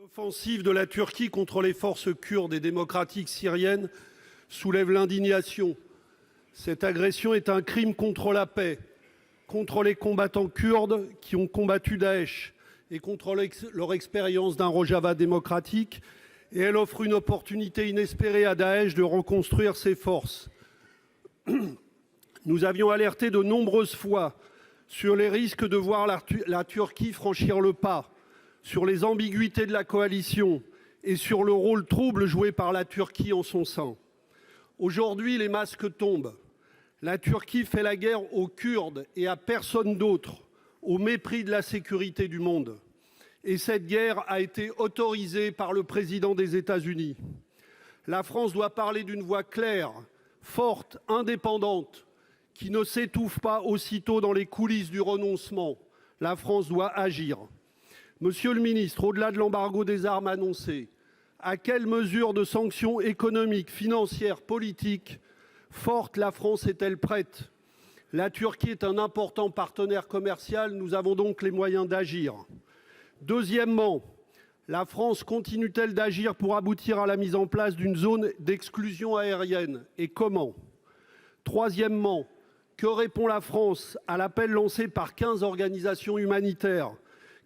L'offensive de la Turquie contre les forces kurdes et démocratiques syriennes soulève l'indignation. Cette agression est un crime contre la paix, contre les combattants kurdes qui ont combattu Daesh et contre leur expérience d'un Rojava démocratique. Et elle offre une opportunité inespérée à Daesh de reconstruire ses forces. Nous avions alerté de nombreuses fois sur les risques de voir la Turquie franchir le pas, sur les ambiguïtés de la coalition et sur le rôle trouble joué par la Turquie en son sein. Aujourd'hui, les masques tombent. La Turquie fait la guerre aux Kurdes et à personne d'autre, au mépris de la sécurité du monde. Et cette guerre a été autorisée par le président des États-Unis. La France doit parler d'une voix claire, forte, indépendante, qui ne s'étouffe pas aussitôt dans les coulisses du renoncement. La France doit agir. Monsieur le ministre, au-delà de l'embargo des armes annoncé, à quelles mesures de sanctions économiques, financières, politiques fortes la France est-elle prête? La Turquie est un important partenaire commercial, nous avons donc les moyens d'agir. Deuxièmement, la France continue-t-elle d'agir pour aboutir à la mise en place d'une zone d'exclusion aérienne, et comment? Troisièmement, que répond la France à l'appel lancé par 15 organisations humanitaires?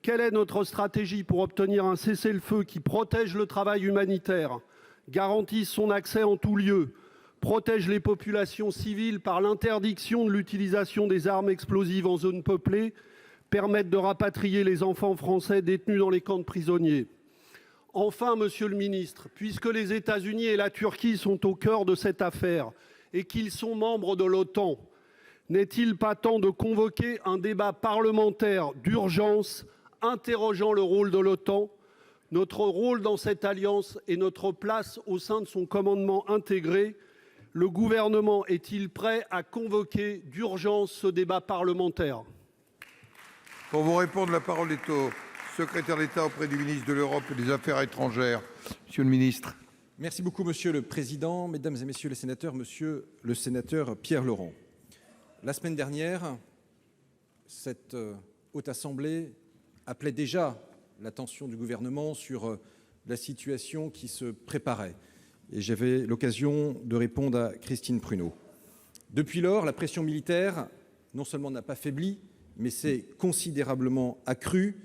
Quelle est notre stratégie pour obtenir un cessez-le-feu qui protège le travail humanitaire, garantisse son accès en tout lieu, protège les populations civiles par l'interdiction de l'utilisation des armes explosives en zone peuplée, permette de rapatrier les enfants français détenus dans les camps de prisonniers? Enfin, monsieur le ministre, puisque les États-Unis et la Turquie sont au cœur de cette affaire et qu'ils sont membres de l'OTAN, n'est-il pas temps de convoquer un débat parlementaire d'urgence interrogeant le rôle de l'OTAN, notre rôle dans cette alliance et notre place au sein de son commandement intégré? Le gouvernement est-il prêt à convoquer d'urgence ce débat parlementaire? Pour vous répondre, la parole est au secrétaire d'État auprès du ministre de l'Europe et des Affaires étrangères. Monsieur le ministre. Merci beaucoup, Monsieur le Président, Mesdames et Messieurs les sénateurs, Monsieur le sénateur Pierre Laurent. La semaine dernière, cette Haute Assemblée appelait déjà l'attention du gouvernement sur la situation qui se préparait. Et j'avais l'occasion de répondre à Christine Pruneau. Depuis lors, la pression militaire non seulement n'a pas faibli, mais s'est considérablement accrue.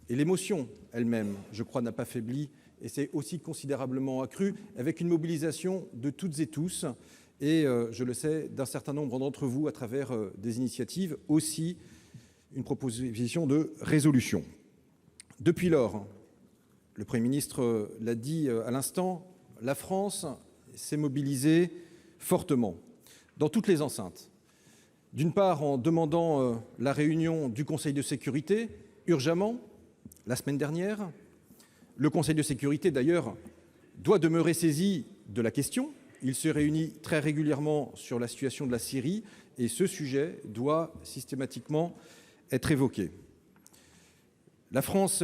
Et l'émotion elle-même, je crois, n'a pas faibli et s'est aussi considérablement accrue, avec une mobilisation de toutes et tous, et je le sais, d'un certain nombre d'entre vous à travers des initiatives, aussi une proposition de résolution. Depuis lors, le Premier ministre l'a dit à l'instant, la France s'est mobilisée fortement, dans toutes les enceintes. D'une part, en demandant la réunion du Conseil de sécurité, urgemment, la semaine dernière. Le Conseil de sécurité, d'ailleurs, doit demeurer saisi de la question. Il se réunit très régulièrement sur la situation de la Syrie et ce sujet doit systématiquement être évoqué. La France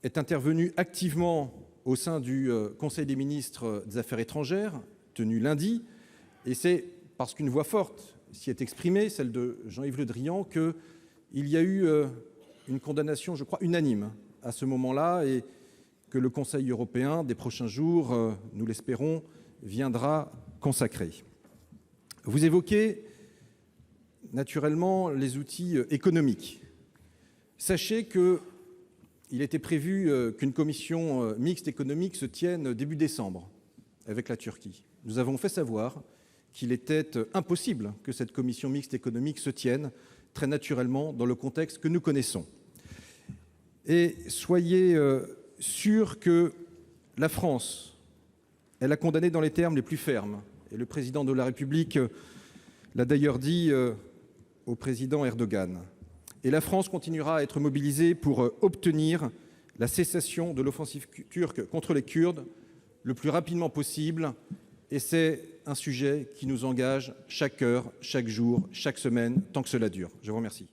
est intervenue activement au sein du Conseil des ministres des Affaires étrangères, tenu lundi, et c'est parce qu'une voix forte s'y est exprimée, celle de Jean-Yves Le Drian, qu'il y a eu une condamnation, je crois, unanime à ce moment-là, et que le Conseil européen des prochains jours, nous l'espérons, viendra consacrer. Vous évoquez naturellement les outils économiques. Sachez qu'il était prévu qu'une commission mixte économique se tienne début décembre avec la Turquie. Nous avons fait savoir qu'il était impossible que cette commission mixte économique se tienne très naturellement dans le contexte que nous connaissons. Et soyez sûrs que la France, elle a condamné dans les termes les plus fermes, et le président de la République l'a d'ailleurs dit au président Erdogan. Et la France continuera à être mobilisée pour obtenir la cessation de l'offensive turque contre les Kurdes le plus rapidement possible. Et c'est un sujet qui nous engage chaque heure, chaque jour, chaque semaine, tant que cela dure. Je vous remercie.